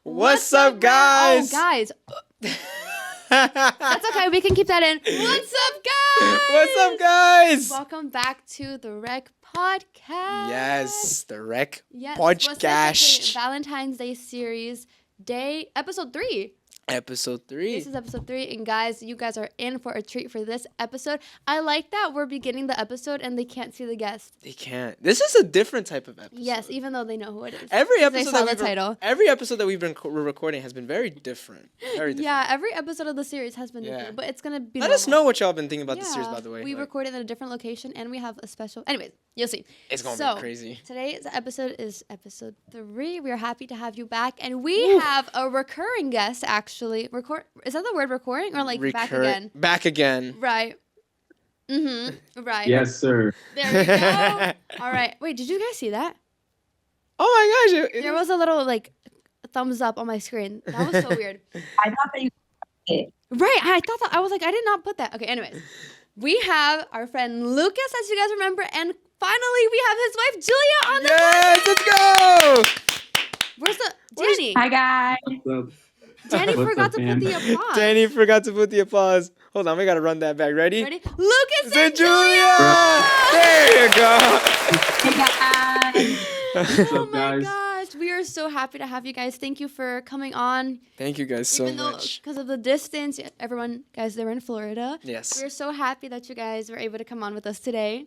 What's up, guys? Oh, guys. That's okay. We can keep that in. What's up, guys? What's up, guys? Welcome back to the Rec Podcast. Yes, the Rec Podcast. Podcast. Valentine's Day series, episode 3. Episode 3. This is episode 3, and guys, you guys are in for a treat for this episode. I like that we're beginning the episode and they can't see the guest. They can't. This is a different type of episode. Yes, even though they know who it is. Every They episode saw the title. Every episode that we've been recording has been very different. Very different. Yeah, every episode of the series has been different, but it's gonna be. Let us know what y'all been thinking about the series, by the way. We recorded at a different location, and we have a special. Anyways, you'll see. It's gonna be crazy. Today's episode is episode 3. We are happy to have you back, and we have a recurring guest. Actually, is that the word recurring or like back again? Back again. Right. Right. Yes, sir. There we go. All right. Wait, did you guys see that? Oh my gosh! There was a little like thumbs up on my screen. That was so weird. I thought that you it. Right. I thought that. I was like, I did not put that. Okay. Anyways, we have our friend Lucas, as you guys remember, and finally we have his wife Giulia on the Yes, let's go. Where's Danny? Hi guys. What's up? Danny What's forgot up, to fam? put the applause. Danny forgot to put the applause. Hold on, we gotta run that back. Ready? Lucas and Giulia! Giulia! There you go. Hey guys. What's Oh up, my guys? gosh, we are so happy to have you guys. Thank you for coming on. Thank you guys so Even though much. because of the distance, everyone, guys, they're in Florida. Yes. We're so happy that you guys were able to come on with us today.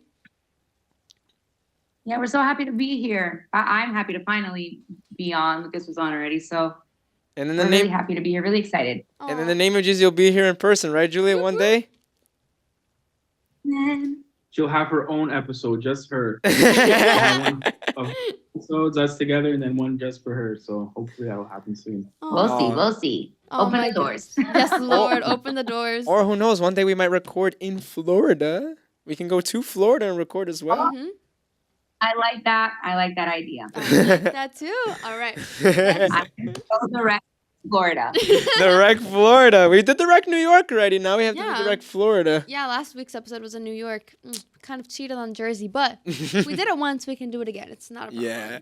Yeah, we're so happy to be here. I'm happy to finally be on. Lucas was on already, so And then we're the really name. happy to be here. Really excited. And in the name of Jesus, you'll be here in person, right, Julia? One day. She'll have her own episode, just her. Yes. One of episodes us together, and then one just for her. So hopefully that'll happen soon. We'll see. We'll see. Oh Open my the doors. Yes, Lord, open the doors. Or who knows? One day we might record in Florida. We can go to Florida and record as well. Mhm. I like that. I like that idea. I like that too. All right. I'm gonna go direct to Florida. The Rec Florida. We did the Rec New York already. Now we have to do the Yeah. Rec Florida. Yeah, last week's episode was in New York. Kind of cheated on Jersey, but we did it once. We can do it again. It's not a problem. Yeah.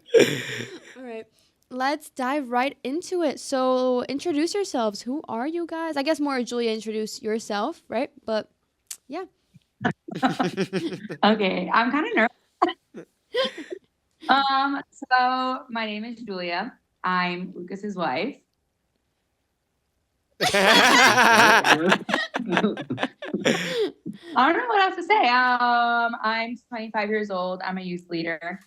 All right. Let's dive right into it. So, introduce yourselves. Who are you guys? I guess more Julia, introduce yourself, right? But yeah. Okay, I'm kind of nervous. So my name is Giulia. I'm Lucas's wife. I don't know what else to say. I'm 25 years old. I'm a youth leader.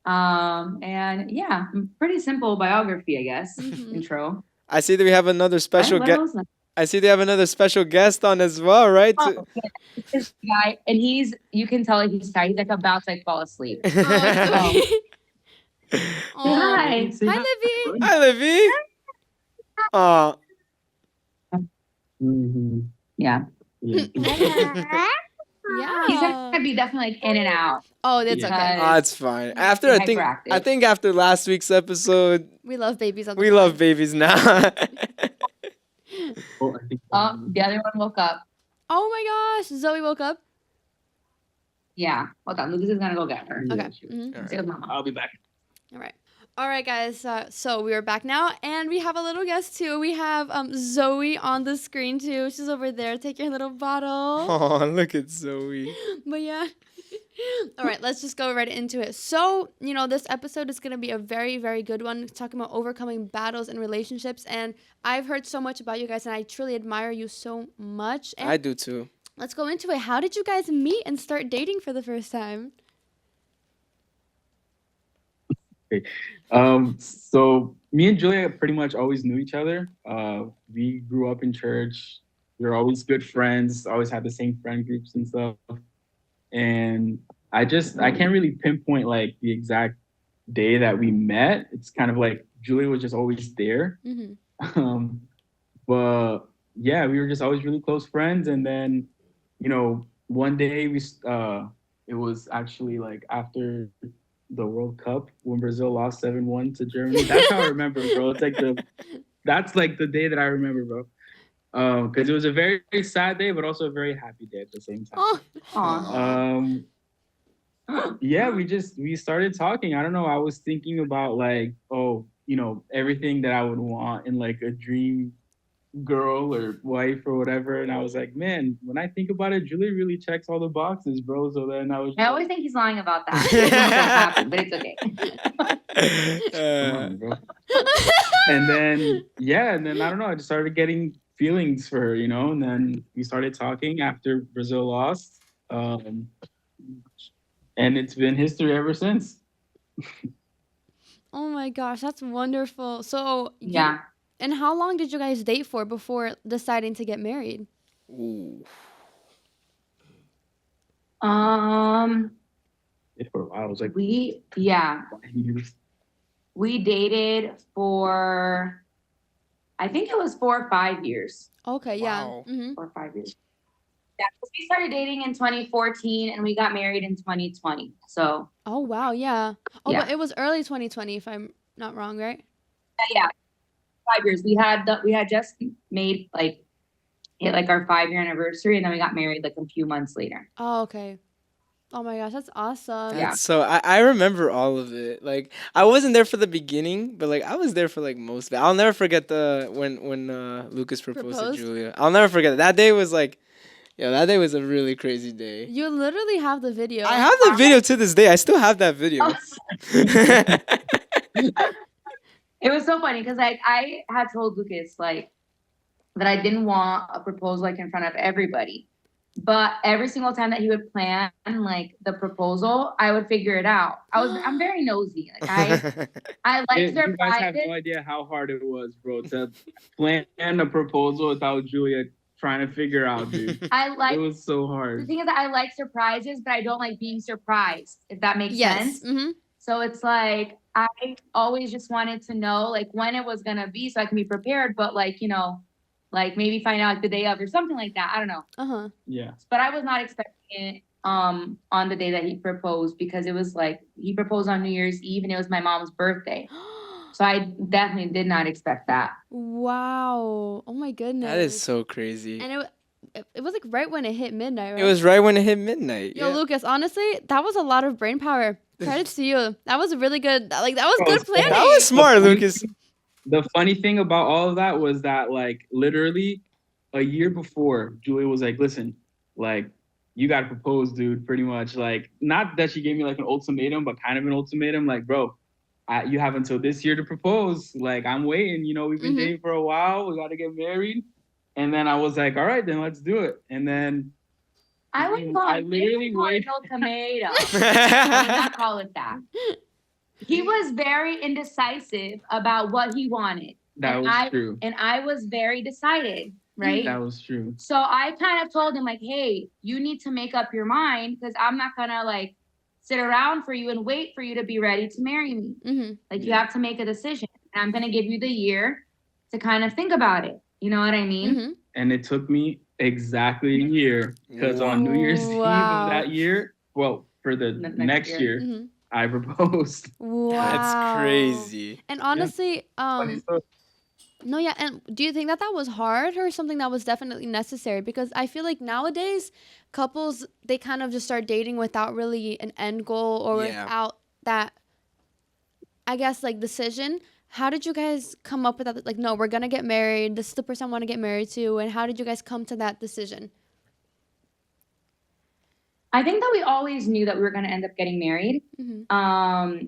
And yeah, pretty simple biography, I guess. Mhm. Intro. I see that we have another special What guest. else? I see they have another special guest on as well, right? Oh, yeah. This guy, and you can tell he's tired. He's like about to fall asleep. Oh, Hi. Hi, Livy. Hi, Livy. Aw. Mm-hmm. Yeah. Yeah. Yeah. He's gonna be definitely like in and out. Oh, that's okay. Yeah. Ah, it's fine. After I Hyperactive. think after last week's episode, We love babies. On the we love babies now. Oh, I think, The other one woke up. Oh my gosh. Zoe woke up. Yeah. Hold on. Lucas is gonna go get her. yeah, Okay. sure. Mhm. All Stay with Mama. I'll be back. All right. All right, guys. So we are back now, and we have a little guest too. We have Zoe on the screen too. She's over there. Take your little bottle. Oh, look at Zoe. But yeah. All right, let's just go right into it. So, this episode is going to be a very, very good one, talking about overcoming battles in relationships. And I've heard so much about you guys, and I truly admire you so much. And I do too. let's go into it. How did you guys meet and start dating for the first time? So me and Julia pretty much always knew each other. We grew up in church. We were always good friends, always had the same friend groups and stuff. And I can't really pinpoint like the exact day that we met. It's kind of like Julia was just always there. Mm-hmm. But yeah, we were just always really close friends. And then, one day it was actually like after the World Cup when Brazil lost 7-1 to Germany. That's how I remember, bro. It's like that's like the day that I remember, bro. Because it was a very, very sad day, but also a very happy day at the same time. Oh, Aw. Yeah, we started talking. I don't know. I was thinking about like, oh, everything that I would want in like a dream girl or wife or whatever. And I was like, man, when I think about it, Julie really checks all the boxes, bro. So then I was I always think he's lying about that. It don't happen, but it's okay. come on, bro. And then I don't know, I just started getting feelings for her, and then we started talking after Brazil lost. And it's been history ever since. Oh my gosh, that's wonderful. So Yeah. and how long did you guys date for before deciding to get married? Ooh. For a while, it was like We 5 years. we dated for, I think it was 4 or 5 years. Okay, yeah. Wow. 4 or 5 years. Yeah, 'cause we started dating in 2014 and we got married in 2020. So Oh wow, yeah. Oh, Yeah. but it was early 2020 if I'm not wrong, right? yeah, 5 years. We had just made hit like our 5-year anniversary, and then we got married like a few months later. Oh, okay. Oh my gosh, that's awesome. Yeah. So I remember all of it. Like I wasn't there for the beginning, but like I was there for like most of it. I'll never forget when Lucas proposed to Proposed? Julia. I'll never forget it. That day was like, that day was a really crazy day. You literally have the video. I have the video to this day. I still have that video. It was so funny because I had told Lucas that I didn't want a proposal like in front of everybody. But every single time that he would plan like the proposal, I would figure it out. I'm very nosy. Like I like You guys have surprises. no idea how hard it was, bro, to plan a proposal without Julia trying to figure out, dude. It was so The hard. thing is that I like surprises, but I don't like being surprised, if that makes Yes. sense. Mm-hmm. So it's like I always just wanted to know like when it was gonna be so I can be prepared, but like maybe find out like the day of or something like that. I don't know. Uh-huh. Yeah. But I was not expecting it on the day that he proposed because it was like he proposed on New Year's Eve and it was my mom's birthday. So I definitely did not expect that. Wow. Oh my goodness. That is so crazy. And it was like right when it hit midnight, right? It was right when it hit midnight. Yo, Yeah. Lucas, honestly, that was a lot of brain power. Credits to you. That was really good. Like that was Bro, good planning. That was smart, Lucas. The funny thing about all of that was that, like, literally a year before, Julia was like, listen, like, you got to propose, dude, pretty much. Like, not that she gave me, like, an ultimatum, but kind of an ultimatum. Like, bro, you have until this year to propose. Like, I'm waiting. We've been dating for a while. We got to get married. And then I was like, all right, then let's do it. And then I would call I it literally waited. tomato. I would not call it that. He was very indecisive about what he wanted. That was true. And I was very decided, right? That was true. So I kind of told him like, hey, you need to make up your mind because I'm not gonna like sit around for you and wait for you to be ready to marry me. Mm-hmm. Like you have to make a decision. And I'm gonna give you the year to kind of think about it. You know what I mean? Mm-hmm. And it took me exactly a year because on New Year's Eve Wow. of that year, well, for the next year, Mm-hmm. I proposed. Wow. That's crazy. And honestly, no, yeah. And do you think that was hard or something that was definitely necessary? Because I feel like nowadays couples, they kind of just start dating without really an end goal or Yeah. without that, I guess, like decision. How did you guys come up with that? Like, no, we're going to get married. This is the person I want to get married to. And how did you guys come to that decision? I think that we always knew that we were going to end up getting married. Mm-hmm.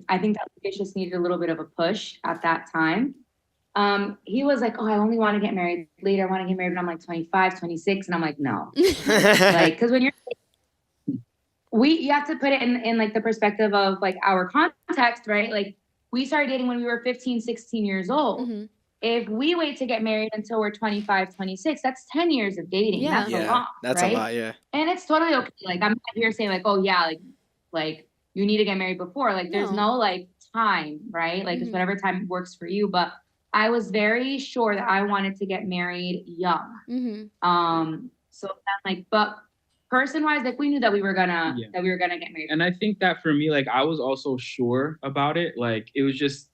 I think that Lucas just needed a little bit of a push at that time. He was like, oh, I only want to get married later. I want to get married when I'm like 25, 26. And I'm like, no. Like, because when you have to put it in like the perspective of like our context, right? Like we started dating when we were 15, 16 years old. Mm-hmm. If we wait to get married until we're 25, 26, that's 10 years of dating. Yeah. That's a lot. That's right? a lot, yeah. And it's totally okay. Like I'm not here saying like, oh yeah, like you need to get married before. Like there's no like time, right? Like it's whatever time works for you. But I was very sure that I wanted to get married young. Mm-hmm. So then like, but person-wise, like we knew that we were gonna get married. And I think that for me, like I was also sure about it. Like it was just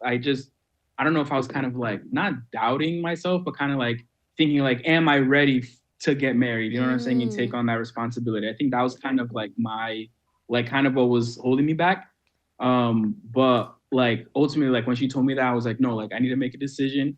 I don't know if I was kind of like not doubting myself, but kind of like thinking like, am I ready to get married? You know what I'm saying? And take on that responsibility. I think that was kind of like my, like kind of what was holding me back. But like ultimately, like when she told me that, I was like, no, like I need to make a decision.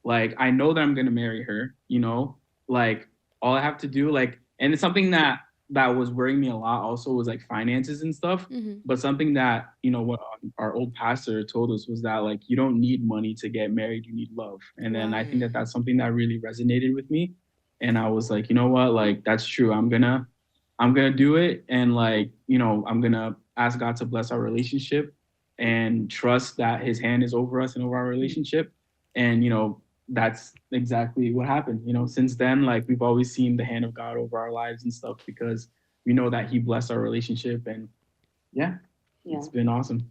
Like I know that I'm gonna marry her, you know, like all I have to do, like, and it's something that was worrying me a lot also was like finances and stuff. Mm-hmm. But something that, you know, what our old pastor told us was that like you don't need money to get married, you need love. And then Wow. I think that that's something that really resonated with me. And I was like, you know what, like that's true. I'm gonna do it, and like, you know, I'm gonna ask God to bless our relationship and trust that His hand is over us and over our relationship. And you know, that's exactly what happened. You know, since then, like we've always seen the hand of God over our lives and stuff because we know that He blessed our relationship, and yeah, it's been awesome.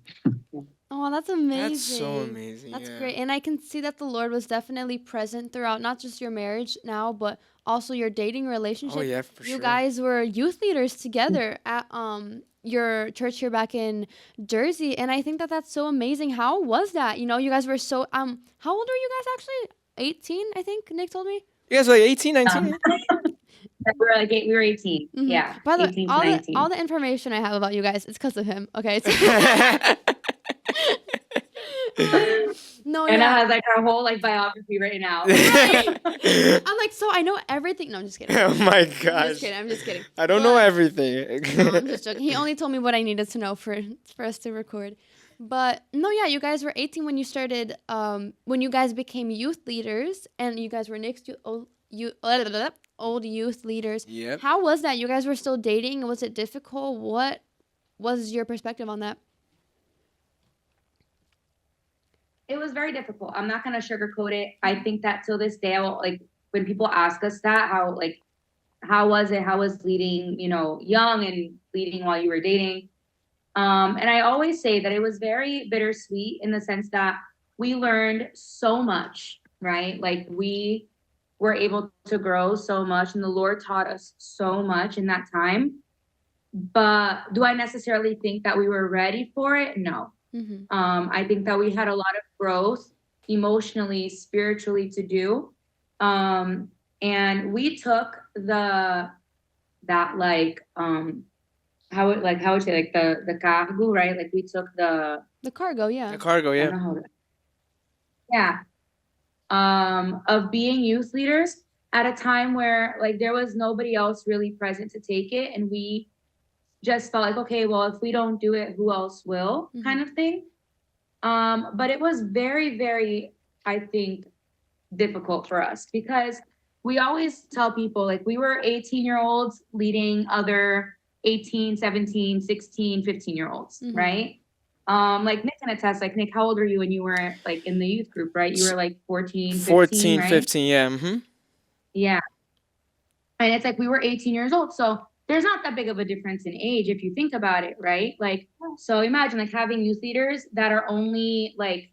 Oh, that's amazing. That's so amazing. That's yeah. great. And I can see that the Lord was definitely present throughout not just your marriage now, but also your dating relationship. Oh yeah, for You sure. guys were youth leaders together at your church here back in Jersey, and I think that that's so amazing. How was that? You know, you guys were so how old are you guys actually? 18, I think Nick told me. You guys were like 18, 19? We were 18. Mhm. Yeah. By the way, 18 to all 19. the information I have about you guys is because of him. Okay. No, Anna yeah. has like her whole like biography written out. Right. I'm like, so I know everything. No, I'm just kidding. Oh my I'm gosh. just kidding. I'm just kidding. I don't know But- everything. No, I'm just joking. He only told me what I needed to know for us to record. But no, yeah, you guys were 18 when you started. When you guys became youth leaders, and you guys were next to old youth leaders. Yep. How was that? You guys were still dating. Was it difficult? What was your perspective on that? It was very difficult. I'm not gonna sugarcoat it. I think that till this day, I will, like when people ask us that, how was it? How was leading, you know, young and leading while you were dating? And I always say that it was very bittersweet in the sense that we learned so much, right? Like we were able to grow so much, and the Lord taught us so much in that time. But do I necessarily think that we were ready for it? No. Mm-hmm. I think that we had a lot of growth emotionally, spiritually to do. And we took how would you say, like the cargo, right? Like we took the cargo, yeah. The cargo, I yeah. don't know of being youth leaders at a time where like there was nobody else really present to take it, and we just felt like, okay, well, if we don't do it, who else will, kind of thing. But it was very, very, I think, difficult for us because we always tell people like we were 18-year-olds leading other 18, 17, 16, 15-year-olds, right? Like Nick can attest, like Nick, how old were you when you were like in the youth group, right? You were like 14, 15, right? 15, yeah. Mm-hmm. Yeah. And it's like we were 18 years old. So there's not that big of a difference in age if you think about it, right? Like, so imagine like having youth leaders that are only like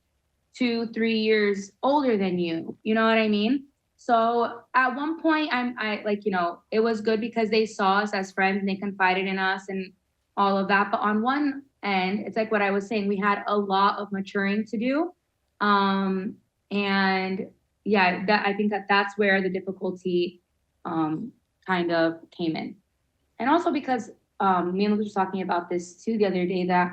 2-3 years older than you. You know what I mean? So at one point, I like, you know, it was good because they saw us as friends and they confided in us and all of that. But on one end, it's like what I was saying, we had a lot of maturing to do. And yeah, that I think that that's where the difficulty kind of came in. And also because me and Lucas were talking about this too the other day, that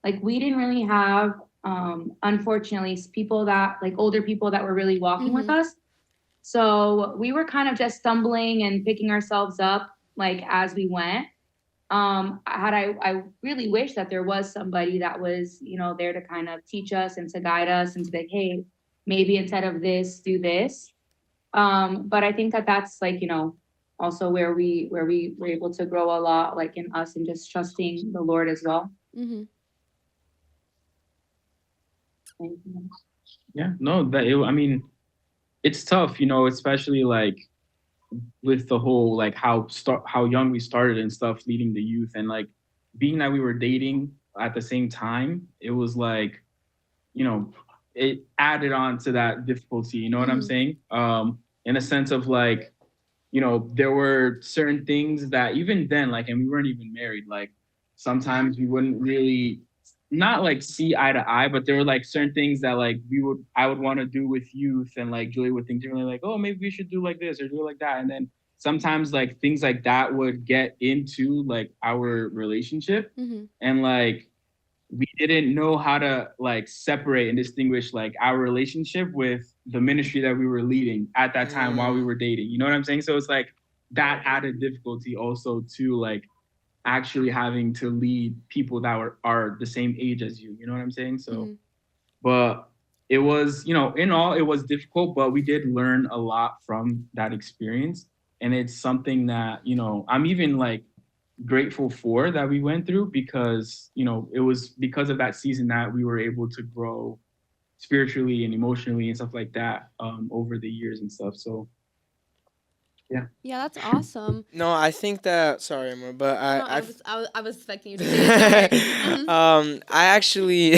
like we didn't really have unfortunately people that like older people that were really walking with us. So we were kind of just stumbling and picking ourselves up like as we went. I really wish that there was somebody that was, you know, there to kind of teach us and to guide us and to be like, hey, maybe instead of this, do this. But I think that that's like, you know, also where we were able to grow a lot, like in us and just trusting the Lord as well. Yeah, no, I mean, it's tough, you know, especially like with the whole like how young we started and stuff, leading the youth, and like being that we were dating at the same time, it was like, you know, it added on to that difficulty. You know what I'm saying? In a sense of like, you know, there were certain things that even then, like, and we weren't even married, like sometimes we wouldn't really not like see eye to eye, but there were like certain things that like I would want to do with youth, and like Julia would think differently, like, oh, maybe we should do like this or do it like that. And then sometimes like things like that would get into like our relationship. And like we didn't know how to like separate and distinguish like our relationship with the ministry that we were leading at that time while we were dating. You know what I'm saying? So it's like that added difficulty also to like actually having to lead people that are the same age as you. You know what I'm saying? So, Mhm. but it was, in all, it was difficult, but we did learn a lot from that experience. And it's something that, I'm even like grateful for that we went through because, it was because of that season that we were able to grow spiritually and emotionally and stuff like that over the years and stuff. So, yeah. Yeah, that's awesome. No, I think that. Sorry, Amor, but No, I I was expecting you to say it. Go ahead. Mhm. I actually,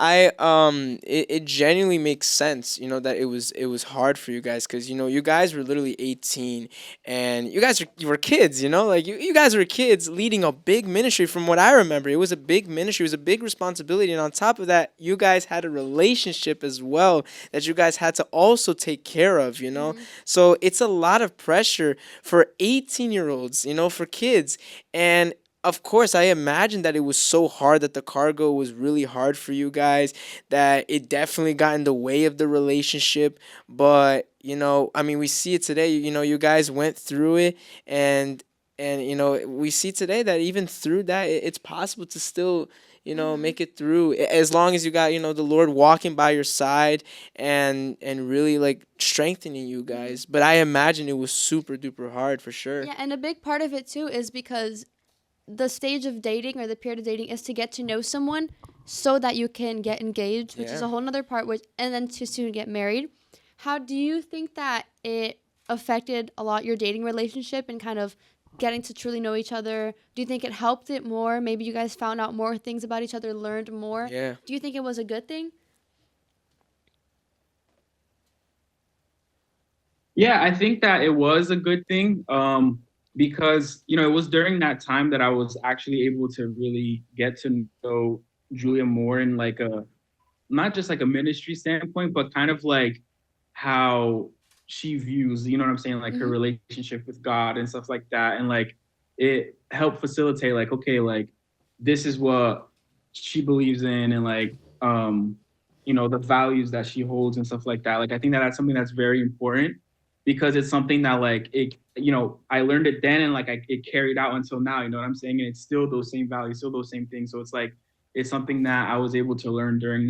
it genuinely makes sense, that it was hard for you guys because you guys were literally 18 and you were kids, like you guys were kids leading a big ministry. From what I remember, it was a big ministry, it was a big responsibility, and on top of that, you guys had a relationship as well that you guys had to also take care of, Mhm. so it's a lot of pressure for 18-year-olds, for kids. And of course, I imagine that it was so hard, that the cargo was really hard for you guys, that it definitely got in the way of the relationship. But, I mean, we see it today, you guys went through it, and we see today that even through that, it's possible to still, Mhm. make it through, as long as you got, the Lord walking by your side and really like strengthening you Mhm. guys. But I imagine it was super duper hard for sure. Yeah, and a big part of it too is because the stage of dating or the period of dating is to get to know someone so that you can get engaged, which is Yeah. a whole nother part, which and then to soon get married. How do you think that it affected a lot your dating relationship and kind of getting to truly know each other? Do you think it helped it more? Maybe you guys found out more things about each other, learned more. Yeah. Do you think it was a good thing? Yeah, I think that it was a good thing because, it was during that time that I was actually able to really get to know Julia more in like not just like a ministry standpoint, but kind of like how she views, you know what I'm saying, like her Mhm. relationship with God and stuff like that. And like it helped facilitate like, okay, like this is what she believes in and like the values that she holds and stuff like that. Like I think that that's something that's very important because it's something that like I learned it then and like it carried out until now, you know what I'm saying? And it's still those same values, still those same things. So it's like it's something that I was able to learn during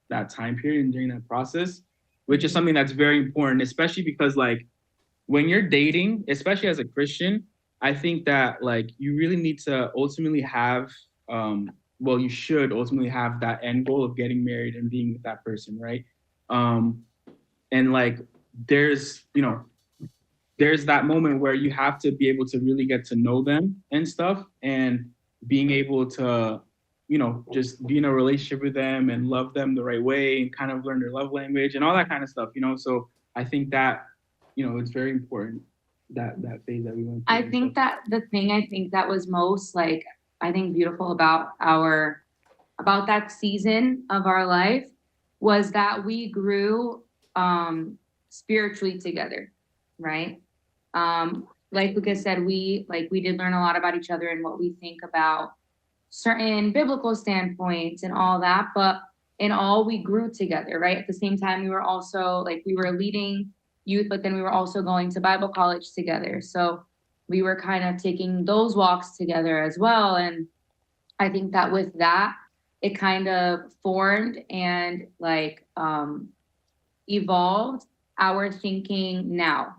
that time period and during that process, which is something that's very important, especially because like when you're dating, especially as a Christian, I think that like you really need to ultimately have well, you should ultimately have that end goal of getting married and being with that person, right? Um and like there's there's that moment where you have to be able to really get to know them and stuff and being able to just be in a relationship with them and love them the right way and kind of learn their love language and all that kind of stuff, so I think that it's very important that phase that we went through I and stuff. think that the thing I think that was most like I think beautiful about our about that season of our life was that we grew spiritually together, right? Like Lucas said, we did learn a lot about each other and what we think about certain biblical standpoints and all that, but in all we grew together, right? At the same time, we were also like we were leading youth, but then we were also going to Bible college together. So we were kind of taking those walks together as well. And I think that with that, it kind of formed and like evolved our thinking now,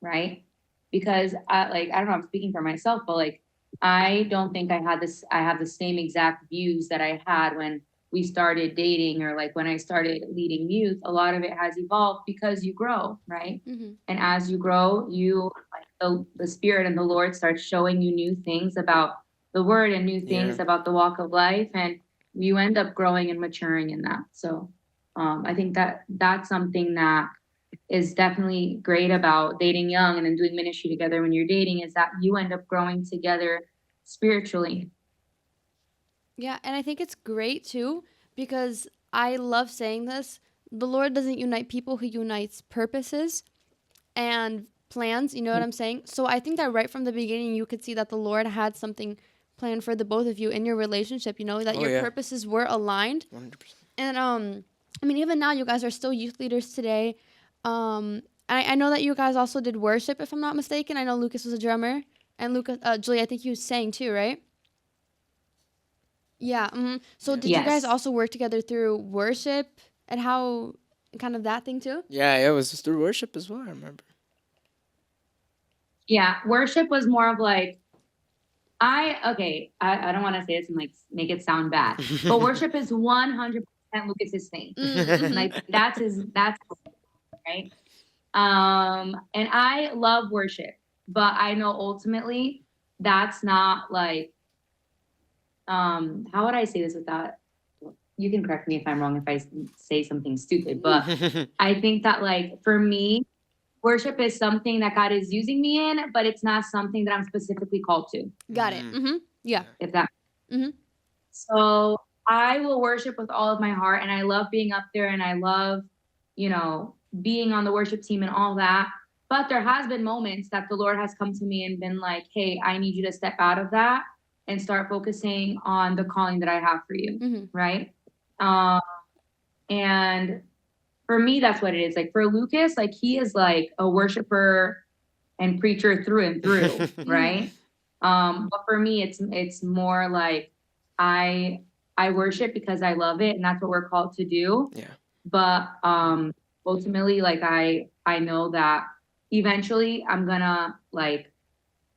right? Because I don't know, I'm speaking for myself, but like I don't think I have the same exact views that I had when we started dating or like when I started leading youth. A lot of it has evolved because you grow, right? Mhm. And as you grow, you like the spirit and the Lord starts showing you new things about the word and new Yeah. things about the walk of life, and you end up growing and maturing in that. So I think that that's something that is definitely great about dating young and then doing ministry together when you're dating is that you end up growing together spiritually. Yeah, and I think it's great too because I love saying this. The Lord doesn't unite people, He unites purposes and plans. You know what I'm saying? So I think that right from the beginning, you could see that the Lord had something plan for the both of you in your relationship, that Oh, your yeah. purposes were aligned. 100%. And I mean, even now, you guys are still youth leaders today. I know that you guys also did worship, if I'm not mistaken. I know Lucas was a drummer, and Julia, I think you sang too, right? Yeah. So Yeah. did you guys Yes. also work together through worship and how kind of that thing too? Yeah, it was through worship as well, I remember. Yeah. Worship was more of like, I don't want to say this and like make it sound bad, but worship is 100% Lucas's thing. Like that's right. And I love worship, but I know ultimately that's not like, how would I say this without, you can correct me if I'm wrong if I say something stupid, but I think that like for me, worship is something that God is using me in, but it's not something that I'm specifically called to. Got it. Yeah. If that. Mhm. So I will worship with all of my heart, and I love being up there, and I love, being on the worship team and all that. But there has been moments that the Lord has come to me and been like, "Hey, I need you to step out of that and start focusing on the calling that I have for you." Right? Um, and for me, that's what it is. Like for Lucas, like he is like a worshiper and preacher through and through, right? But for me, it's more like I I worship because I love it, and that's what we're called to do. Yeah. But ultimately, like I know that eventually I'm gonna like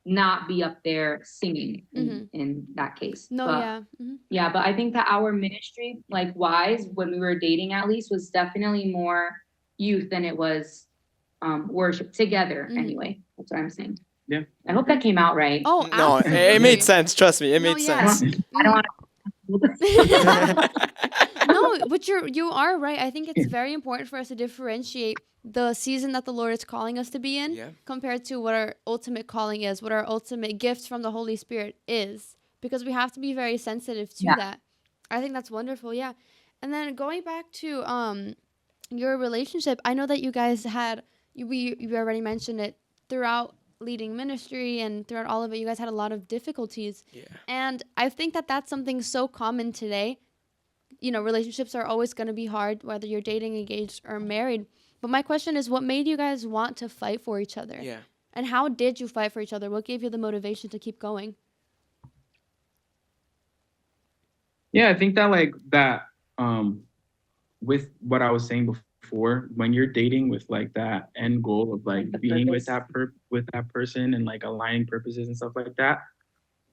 not be up there singing in that case. No, but, yeah. Yeah, but I think that our ministry, like wise, when we were dating at least, was definitely more youth than it was worship together anyway. That's what I'm saying. Yeah. I hope that came out right. Oh, No, absolutely. it made sense. Trust me, it No, made yeah. sense. I don't want No, but you are right. I think it's very important for us to differentiate the season that the Lord is calling us to be in Yeah. compared to what our ultimate calling is, what our ultimate gift from the Holy Spirit is, because we have to be very sensitive to that. I think that's wonderful. Yeah. And then going back to your relationship, I know that you guys had you already mentioned it throughout leading ministry and throughout all of it, you guys had a lot of difficulties. Yeah. And I think that that's something so common today. Relationships are always going to be hard, whether you're dating, engaged, or married. But my question is, what made you guys want to fight for each other? Yeah. And how did you fight for each other? What gave you the motivation to keep going? Yeah, I think that like that with what I was saying before, when you're dating with like that end goal of like being with that person and like aligning purposes and stuff like that.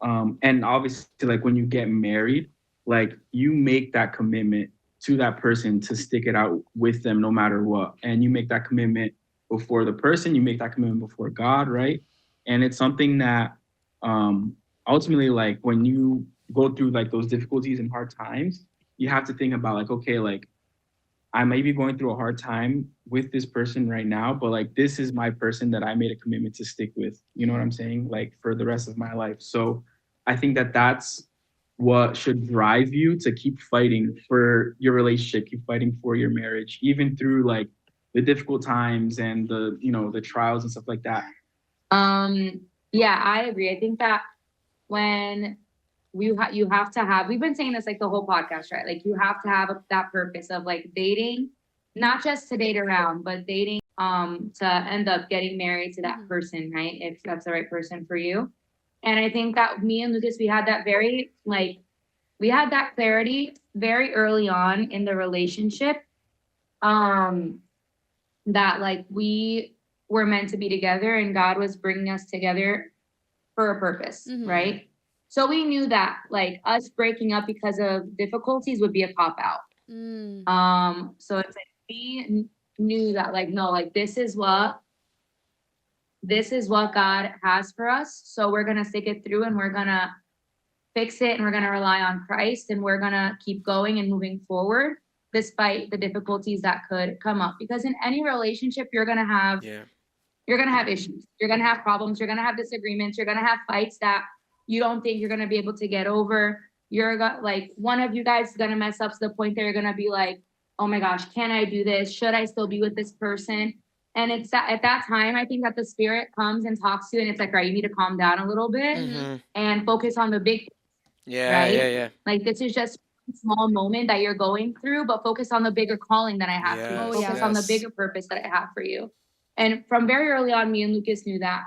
And obviously like when you get married, like you make that commitment to that person to stick it out with them no matter what. And you make that commitment before the person, you make that commitment before God, right? And it's something that ultimately like when you go through like those difficulties and hard times, you have to think about like, okay, like I may be going through a hard time with this person right now, but like this is my person that I made a commitment to stick with. You know what I'm saying? Like for the rest of my life. So I think that that's what should drive you to keep fighting for your relationship, keep fighting for your marriage, even through like the difficult times and the trials and stuff like that. Yeah, I agree. I think that when you have to have, we've been saying this like the whole podcast, right? Like you have to have that purpose of like dating, not just to date around, but dating to end up getting married to that person, right? If that's the right person for you. And I think that me and Lucas, we had that we had that clarity very early on in the relationship. That like we were meant to be together and God was bringing us together for a purpose, right? So we knew that like us breaking up because of difficulties would be a cop out. So it's like we knew that like no, like this is what God has for us. So we're gonna stick it through and we're gonna fix it and we're gonna rely on Christ and we're gonna keep going and moving forward despite the difficulties that could come up. Because in any relationship, you're gonna have issues, you're gonna have problems, you're gonna have disagreements, you're gonna have fights that you don't think you're gonna be able to get over. Like one of you guys is gonna mess up to the point that you're gonna be like, oh my gosh, can I do this? Should I still be with this person? And it's at that time, I think that the Spirit comes and talks to you and it's like, all right, you need to calm down a little bit and focus on the big Yeah, yeah, right? yeah. Like this is just a small moment that you're going through, but focus on the bigger calling that I have for you. Oh Yes, yeah. Focus on the yes. bigger purpose that I have for you. And from very early on, me and Lucas knew that.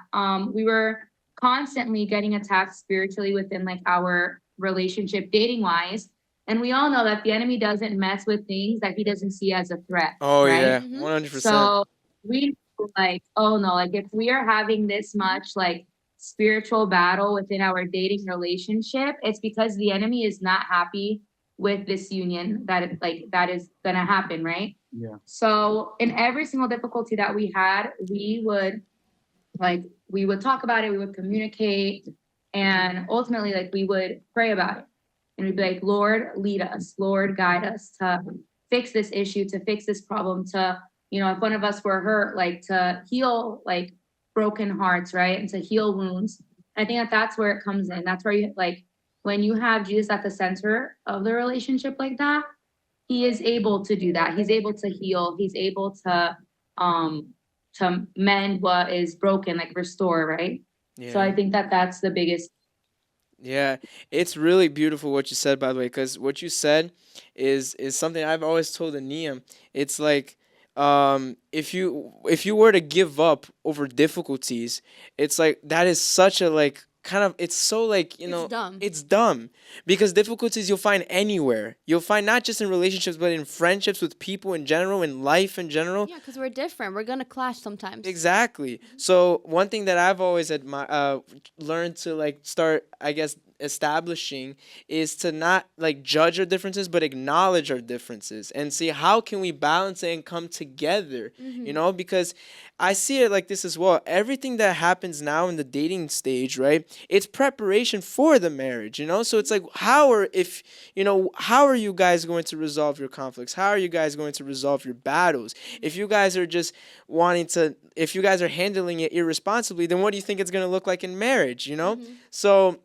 We were constantly getting attacked spiritually within like our relationship, dating wise. And we all know that the enemy doesn't mess with things that he doesn't see as a threat, Oh right? yeah, Mhm. 100%. So we knew, like, oh no, like if we are having this much like spiritual battle within our dating relationship, it's because the enemy is not happy with this union that is gonna happen, right? Yeah. So in every single difficulty that we had, we would talk about it, we would communicate, and ultimately like we would pray about it. And we'd be like, Lord, lead us, Lord, guide us to fix this issue, to fix this problem, to, if one of us were hurt, like to heal like broken hearts, right? And to heal wounds. I think that that's where it comes in. That's where you like when you have Jesus at the center of the relationship like that, he is able to do that. He's able to heal. He's able um to mend what is broken, like restore, right? So Yeah. I think that that's the biggest. Yeah, it's really beautiful what you said, by the way, because what you said is something I've always told Anninha. It's like, if you were to give up over difficulties, it's like that is such a like kind of it's so like It's dumb. it's dumb because difficulties you'll find anywhere. You'll find not just in relationships, but in friendships with people in general, in life in general. Yeah, because we're different. We're gonna clash sometimes. Exactly. So one thing that I've always learned to like start, I guess, establishing is to not like judge our differences, but acknowledge our differences and see how can we balance it and come together. Mm-hmm. Because I see it like this as well. Everything that happens now in the dating stage, right? It's preparation for the marriage. So it's like how are you guys going to resolve your conflicts? How are you guys going to resolve your battles? If you guys are just if you guys are handling it irresponsibly, then what do you think it's going to look like in marriage? Mm-hmm. So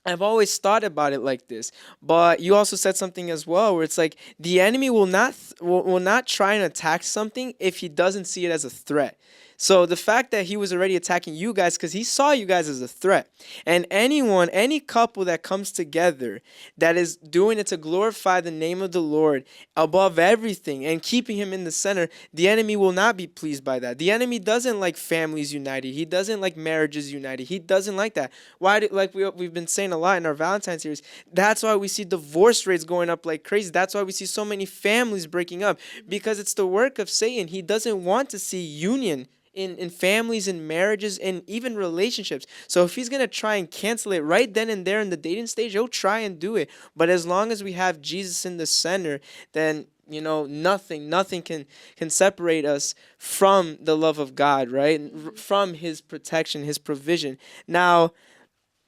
I've always thought about it like this, but you also said something as well where it's like the enemy will not try and attack something if he doesn't see it as a threat. So the fact that he was already attacking you guys because he saw you guys as a threat, and any couple that comes together that is doing it to glorify the name of the Lord above everything and keeping him in the center, the enemy will not be pleased by that. The enemy doesn't like families united. He doesn't like marriages united. He doesn't like that. Why do like we've been saying a lot in our Valentine series? That's why we see divorce rates going up like crazy. That's why we see so many families breaking up because it's the work of Satan. He doesn't want to see union in families and marriages and even relationships. So if he's gonna try and cancel it right then and there in the dating stage, he'll try and do it. But as long as we have Jesus in the center, then nothing can separate us from the love of God, right? And from his protection, his provision. Now,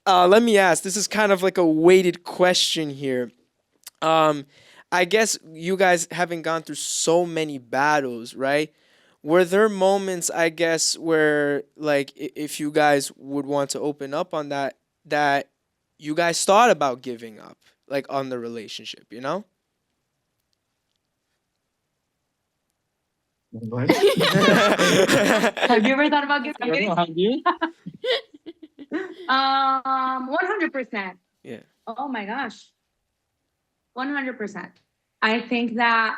let me ask, this is kind of like a weighted question here. Um, I guess you guys having gone through so many battles, right? Were there moments, I guess, where like if you guys would want to open up on that you guys thought about giving up, like on the relationship? What? Have you ever thought about I don't know. giving? Have you? 100%. Yeah. Oh my gosh, 100%. I think that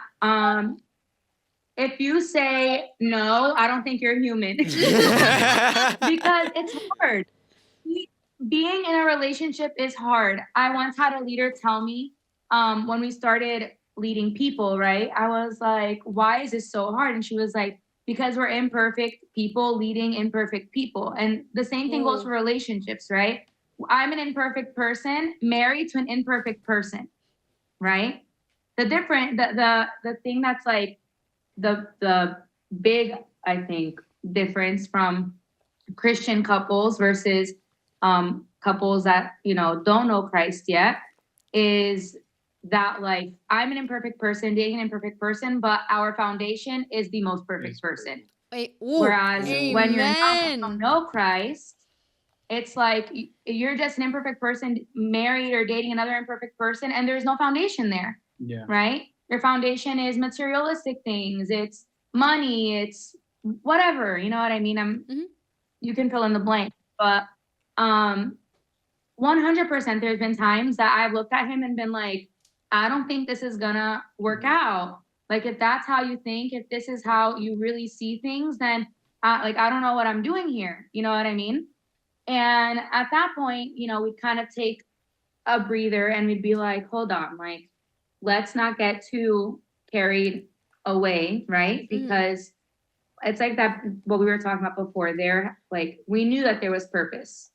if you say no, I don't think you're human because it's hard. Being in a relationship is hard. I once had a leader tell me when we started leading people, right? I was like, why is this so hard? And she was like, because we're imperfect people leading imperfect people. And the same thing goes for relationships, right? I'm an imperfect person married to an imperfect person, right? The thing that's like the big, I think, difference from Christian couples versus couples that don't know Christ yet is that like I'm an imperfect person dating an imperfect person, but our foundation is the most perfect person. Wait, ooh, Whereas when you don't amen. know Christ, it's like you're just an imperfect person married or dating another imperfect person, and there's no foundation there, Yeah. right? Your foundation is materialistic things, it's money, it's whatever, you know what I mean? Mhm. You can fill in the blank, but um 100%. There's been times that I've looked at him and been like, I don't think this is gonna work out. Like, if that's how you think, if this is how you really see things, then like, I don't know what I'm doing here. You know what I mean? And at that point, we'd kind of take a breather and we'd be like, hold on, like, let's not get too carried away, right? Because it's like that, what we were talking about before. There, like, we knew that there was purpose.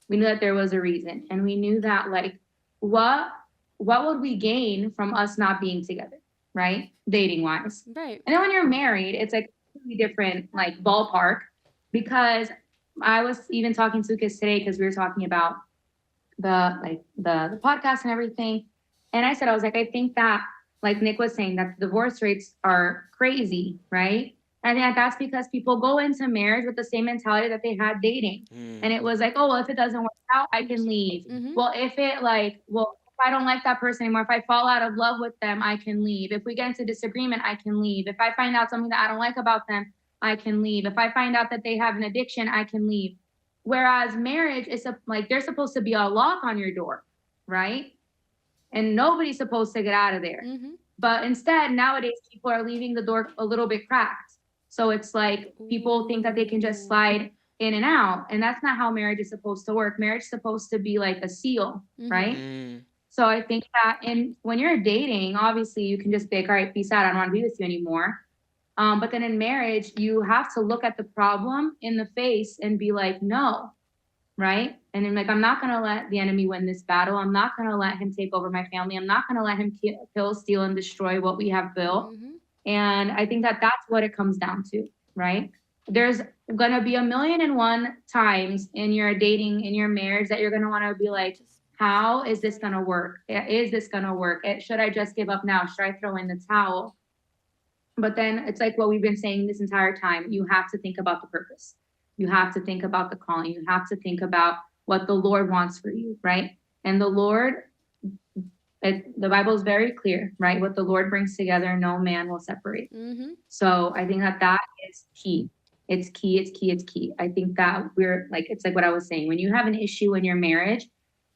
We knew that there was a reason. And we knew that, like, what would we gain from us not being together, right? Dating wise. Right. And then when you're married, it's like a completely different like ballpark, because I was even talking to Lucas today because we were talking about the podcast and everything. And I said, I was like, I think that, like Nick was saying, that the divorce rates are crazy, right? And I think that's because people go into marriage with the same mentality that they had dating. And it was like, oh, well, if it doesn't work out, I can leave. Well, if I don't like that person anymore, if I fall out of love with them, I can leave. If we get into disagreement, I can leave. If I find out something that I don't like about them, I can leave. If I find out that they have an addiction, I can leave. Whereas marriage is like, there's supposed to be a lock on your door, right? And nobody's supposed to get out of there. But instead, nowadays, people are leaving the door a little bit cracked. So it's like people think that they can just slide in and out. And that's not how marriage is supposed to work. Marriage is supposed to be like a seal, right? So I think that when you're dating, obviously you can just be like, all right, peace out, I don't want to be with you anymore. But then in marriage, you have to look at the problem in the face and be like, no, right? And then, like, I'm not going to let the enemy win this battle. I'm not going to let him take over my family. I'm not going to let him kill, steal, and destroy what we have built. And I think that that's what it comes down to, right? There's going to be 1,000,001 times in your dating, in your marriage, that you're going to want to be like, how is this going to work? Is this going to work? Should I just give up now? Should I throw in the towel? But then it's like what we've been saying this entire time. You have to think about the purpose. You have to think about the calling. You have to think about what the Lord wants for you, right? And the Lord, the Bible is very clear, right? What the Lord brings together, no man will separate. So I think that is key. It's key. It's key. It's key. I think that it's like what I was saying. When you have an issue in your marriage,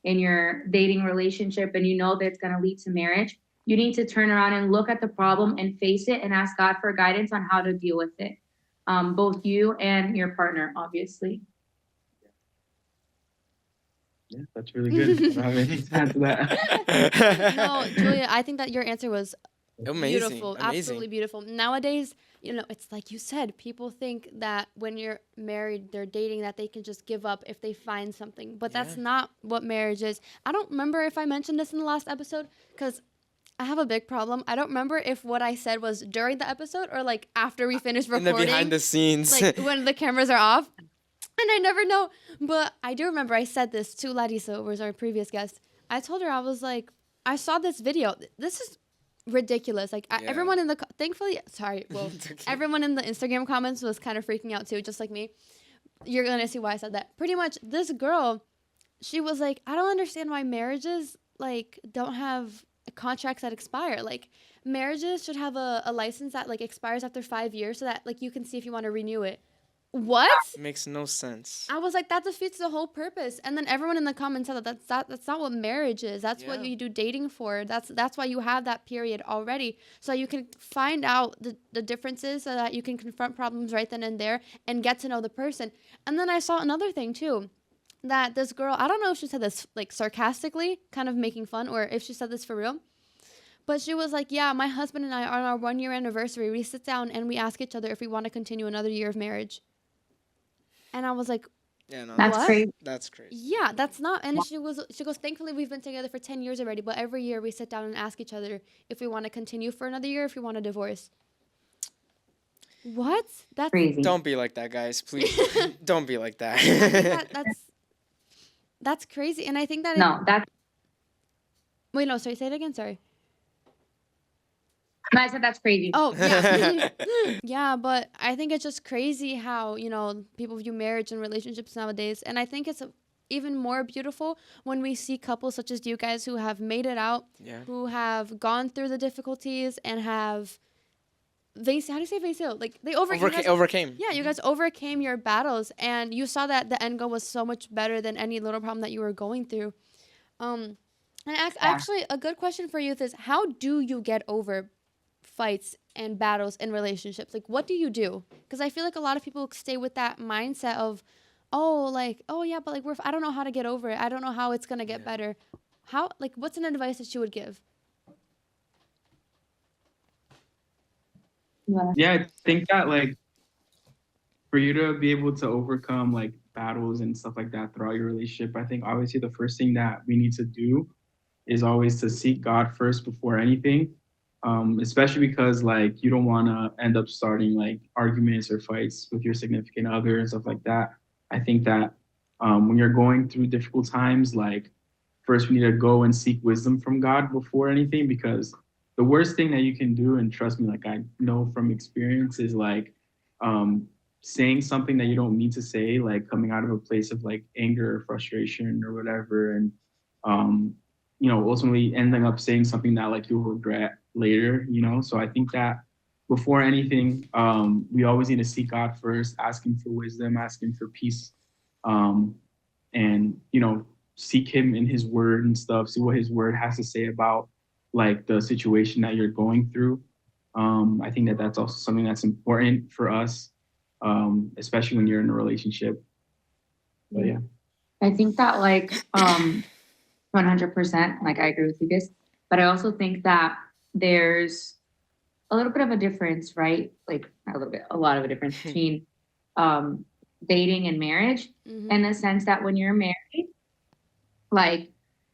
in your dating relationship, and you know that it's going to lead to marriage, you need to turn around and look at the problem and face it and ask God for guidance on how to deal with it. Both you and your partner, obviously. Yeah, that's really good. I mean, to answer that. No, Giulia, I think that your answer was Amazing. beautiful. Amazing. Absolutely beautiful. Nowadays, it's like you said, people think that when you're married, they're dating, that they can just give up if they find something. But that's not what marriage is. I don't remember if I mentioned this in the last episode, because I have a big problem. I don't remember if what I said was during the episode or like after we finished recording. In the behind the scenes. Like when the cameras are off. And I never know. But I do remember I said this to Larissa, who was our previous guest. I told her, I was like, I saw this video. This is ridiculous. Like everyone in the, thankfully, sorry, well, okay. Everyone in the Instagram comments was kind of freaking out too, just like me. You're going to see why I said that. Pretty much this girl, she was like, I don't understand why marriages like don't have contracts that expire. Like marriages should have a license that like expires after 5 years so that like you can see if you want to renew it. What? Makes no sense. I was like, that defeats the whole purpose. And then everyone in the comments said that's not what marriage is. That's what you do dating for. That's why you have that period already. So you can find out the differences so that you can confront problems right then and there and get to know the person. And then I saw another thing too. That this girl, I don't know if she said this like sarcastically, kind of making fun, or if she said this for real. But she was like, yeah, my husband and I, on our 1-year anniversary, we sit down and we ask each other if we want to continue another year of marriage. And I was like, yeah, no, that's crazy. That's crazy. Yeah, that's not. And she goes, thankfully we've been together for 10 years already, but every year we sit down and ask each other if we want to continue for another year, if we want to divorce. What? That's crazy. Don't be like that, guys. Please. Don't be like that. That's crazy. And I think that wait, no, sorry, say it again, sorry. No, I said that's crazy. Oh, yeah. Yeah, but I think it's just crazy how, people view marriage and relationships nowadays. And I think it's even more beautiful when we see couples such as you guys who have made it out, who have gone through the difficulties and have how do you say Vasil? Like you guys, Overcame. yeah, you guys overcame your battles, and you saw that the end goal was so much better than any little problem that you were going through. Um, and Yeah. actually, a good question for youth is, how do you get over fights and battles in relationships? Like, what do you do? Because I feel like a lot of people stay with that mindset of, oh, like, oh yeah, but like I don't know how to get over it. I don't know how it's gonna get better. How, like, what's an advice that you would give? Yeah. Yeah, I think that like for you to be able to overcome like battles and stuff like that throughout your relationship, I think obviously the first thing that we need to do is always to seek God first before anything. Especially because like you don't want to end up starting like arguments or fights with your significant other and stuff like that. I think that when you're going through difficult times, like first we need to go and seek wisdom from God before anything, because the worst thing that you can do, and trust me, like I know from experience, is like um, saying something that you don't need to say, like coming out of a place of like anger or frustration or whatever, and um, ultimately ending up saying something that like you'll regret later, So I think that before anything, we always need to seek God first, ask Him for wisdom, ask Him for peace, um, and seek Him in His Word and stuff. See what His Word has to say about like the situation that you're going through. I think that that's also something that's important for us, especially when you're in a relationship. But yeah. I think that 100%, like I agree with you guys, but I also think that there's a little bit of a difference, right? Like not a little bit, a lot of a difference between um, dating and marriage, in the sense that when you're married, like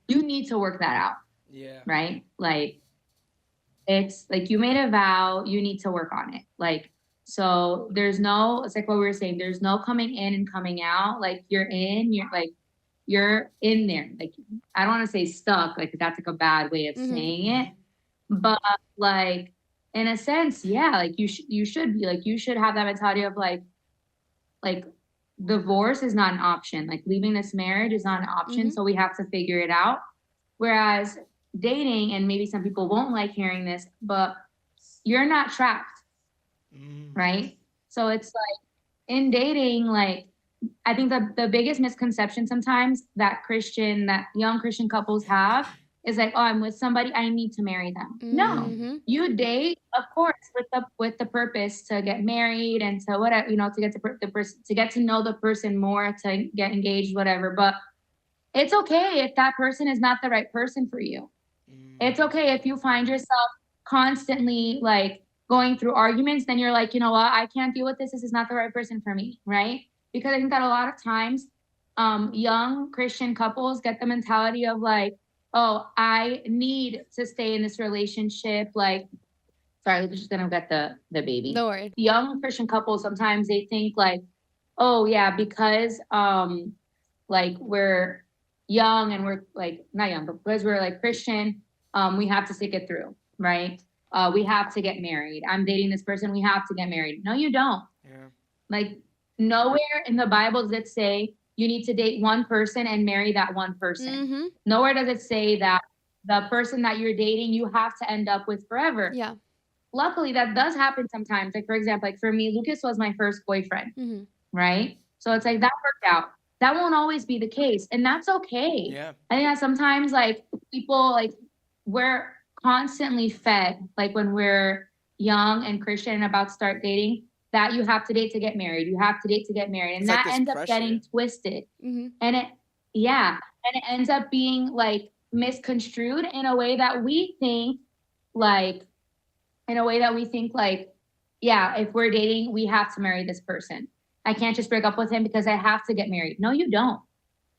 you need to work that out, Yeah. right? Like it's like you made a vow, you need to work on it. Like, so there's no, it's like what we were saying, there's no coming in and coming out. Like you're in, you're in there. Like I don't want to say stuck, like that's like a bad way of saying it. But like in a sense, yeah, like you should be like you should have that mentality of like divorce is not an option. Like leaving this marriage is not an option. So we have to figure it out. Whereas dating, and maybe some people won't like hearing this, but you're not trapped, right? So it's like in dating, like I think the biggest misconception sometimes that young Christian couples have is like, oh, I'm with somebody, I need to marry them. No, you date, of course, with the purpose to get married and to whatever, to get the person, to get to know the person more, to get engaged, whatever. But it's okay if that person is not the right person for you. It's okay if you find yourself constantly like going through arguments, then you're like, you know what, I can't deal with this. This is not the right person for me, right? Because I think that a lot of times young Christian couples get the mentality of like, oh, I need to stay in this relationship. Like, sorry, we're just gonna get the baby. Don't worry. Young Christian couples, sometimes they think like, oh yeah, because like we're young and we're like not young, but because we're like Christian, we have to stick it through, right? We have to get married. I'm dating this person, we have to get married. No, you don't. Yeah. Like nowhere in the Bible does it say you need to date one person and marry that one person. Nowhere does it say that the person that you're dating you have to end up with forever. Yeah. Luckily, that does happen sometimes. Like for example, like for me, Lucas was my first boyfriend, right? So it's like that worked out. That won't always be the case, and that's okay. Yeah. I think that sometimes like people like we're constantly fed like when we're young and Christian and about to start dating that you have to date to get married. You have to date to get married, and It's like that this ends up pressure. getting twisted. And it ends up being like misconstrued in a way that we think like yeah, if we're dating, we have to marry this person. I can't just break up with him because I have to get married. No, you don't.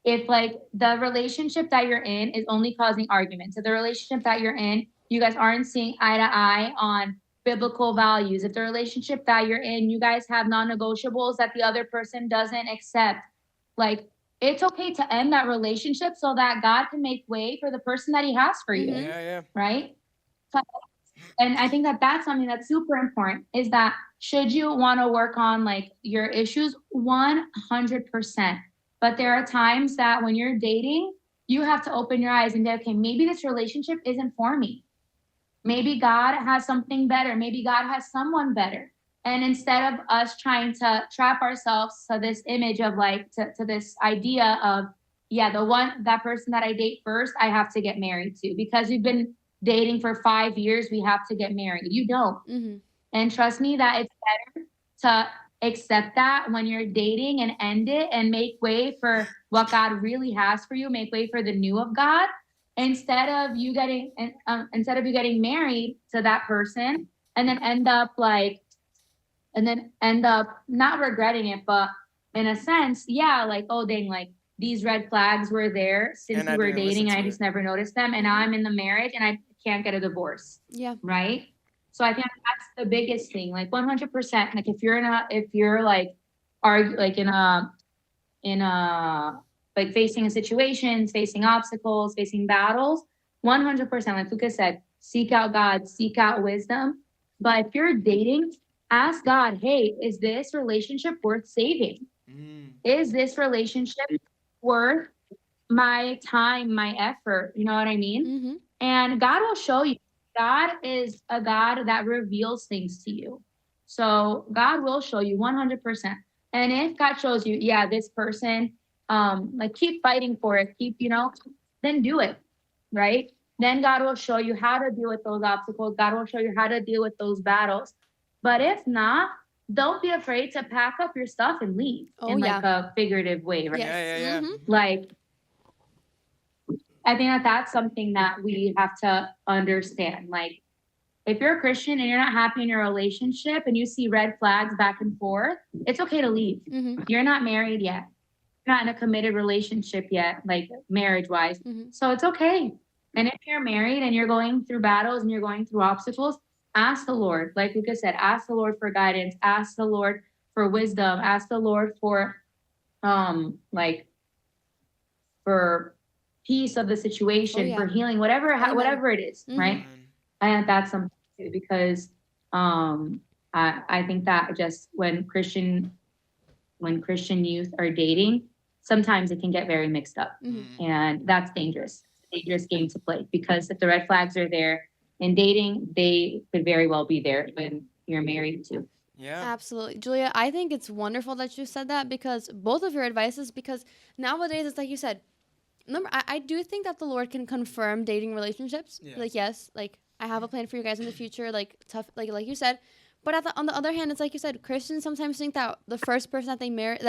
If like the relationship that you're in is only causing arguments, if the relationship that you're in, you guys aren't seeing eye to eye on biblical values, if the relationship that you're in, you guys have non-negotiables that the other person doesn't accept, like it's okay to end that relationship so that God can make way for the person that He has for you. Yeah. Right? So, and I think that that's something that's super important, is that should you want to work on like your issues 100%, but there are times that when you're dating you have to open your eyes and be okay, maybe this relationship isn't for me. Maybe God has something better. Maybe God has someone better. And instead of us trying to trap ourselves to this image of like, to this idea of, yeah, that person that I date first, I have to get married to. Because we've been dating for 5 years, we have to get married. You don't. Mm-hmm. And trust me that it's better to accept that when you're dating and end it and make way for what God really has for you, make way for the new of God instead of you getting married to that person and then end up not regretting it, but in a sense, yeah, like, oh dang, like these red flags were there since And we I were didn't listen dating and to I it. just never noticed them, and now I'm in the marriage and I can't get a divorce, Yeah. right? So I think that's the biggest thing, like 100%. Like if you're like argue like in a like facing situations, facing obstacles, facing battles, 100%. Like Lucas said, seek out God, seek out wisdom. But if you're dating, ask God, hey, is this relationship worth saving? Mm. Is this relationship worth my time, my effort? You know what I mean? Mm-hmm. And God will show you. God is a God that reveals things to you. So God will show you 100%. And if God shows you, yeah, this person, like keep fighting for it, then do it, right? Then God will show you how to deal with those obstacles. God will show you how to deal with those battles. But if not, don't be afraid to pack up your stuff and leave Oh, in yeah. like a figurative way, right? Yes. Yeah. Mm-hmm. Like, I think that that's something that we have to understand. Like, if you're a Christian and you're not happy in your relationship and you see red flags back and forth, it's okay to leave. Mm-hmm. You're not married yet. You're not in a committed relationship yet, like marriage wise. Mm-hmm. So it's okay. And if you're married and you're going through battles and you're going through obstacles, ask the Lord. Like Lucas said, ask the Lord for guidance, ask the Lord for wisdom, ask the Lord for like for peace of the situation, Oh, yeah. for healing, whatever Amen. whatever it is, Mhm. right? And that's something too, because I think that just when Christian youth are dating, sometimes it can get very mixed up, Mhm. and that's dangerous. It's a dangerous game to play because if the red flags are there in dating, they could very well be there when you're married too. Yeah. Absolutely. Julia, I think it's wonderful that you said that because both of your advices, because nowadays it's like you said, remember, I do think that the Lord can confirm dating relationships. Yes. Like, yes, like I have a plan for you guys in the future, like tough, like you said. But on the other hand, it's like you said, Christians sometimes think that the first person that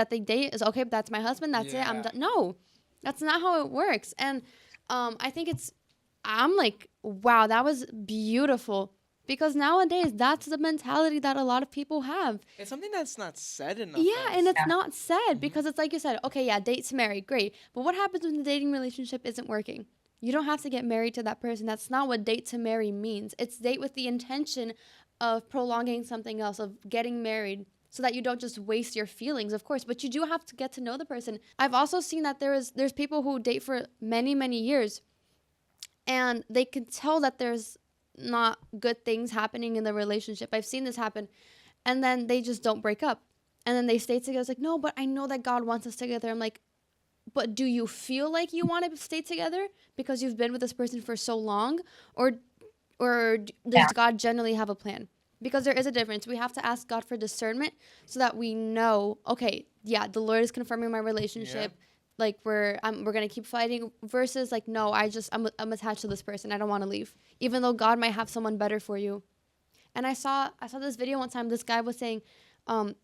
they date is okay. That's my husband. That's it. I'm Yeah. done. No, that's not how it works. And I think I'm like, wow, that was beautiful. Because nowadays, that's the mentality that a lot of people have. It's something that's not said enough. Yeah, and it's Yeah. not said because it's like you said, okay, yeah, date to marry, great. But what happens when the dating relationship isn't working? You don't have to get married to that person. That's not what date to marry means. It's date with the intention of prolonging something else, of getting married, so that you don't just waste your feelings, of course. But you do have to get to know the person. I've also seen that there's people who date for many, many years, and they can tell that there's not good things happening in the relationship. I've seen this happen. And then they just don't break up. And then they stay together. It's like, no, but I know that God wants us together. I'm like, but do you feel like you want to stay together because you've been with this person for so long? Or does God generally have a plan? Because there is a difference. We have to ask God for discernment so that we know, okay, yeah, the Lord is confirming my relationship. Yeah. Like we're gonna keep fighting versus like, no, I'm attached to this person. I don't want to leave. Even though God might have someone better for you. And I saw this video one time. This guy was saying, I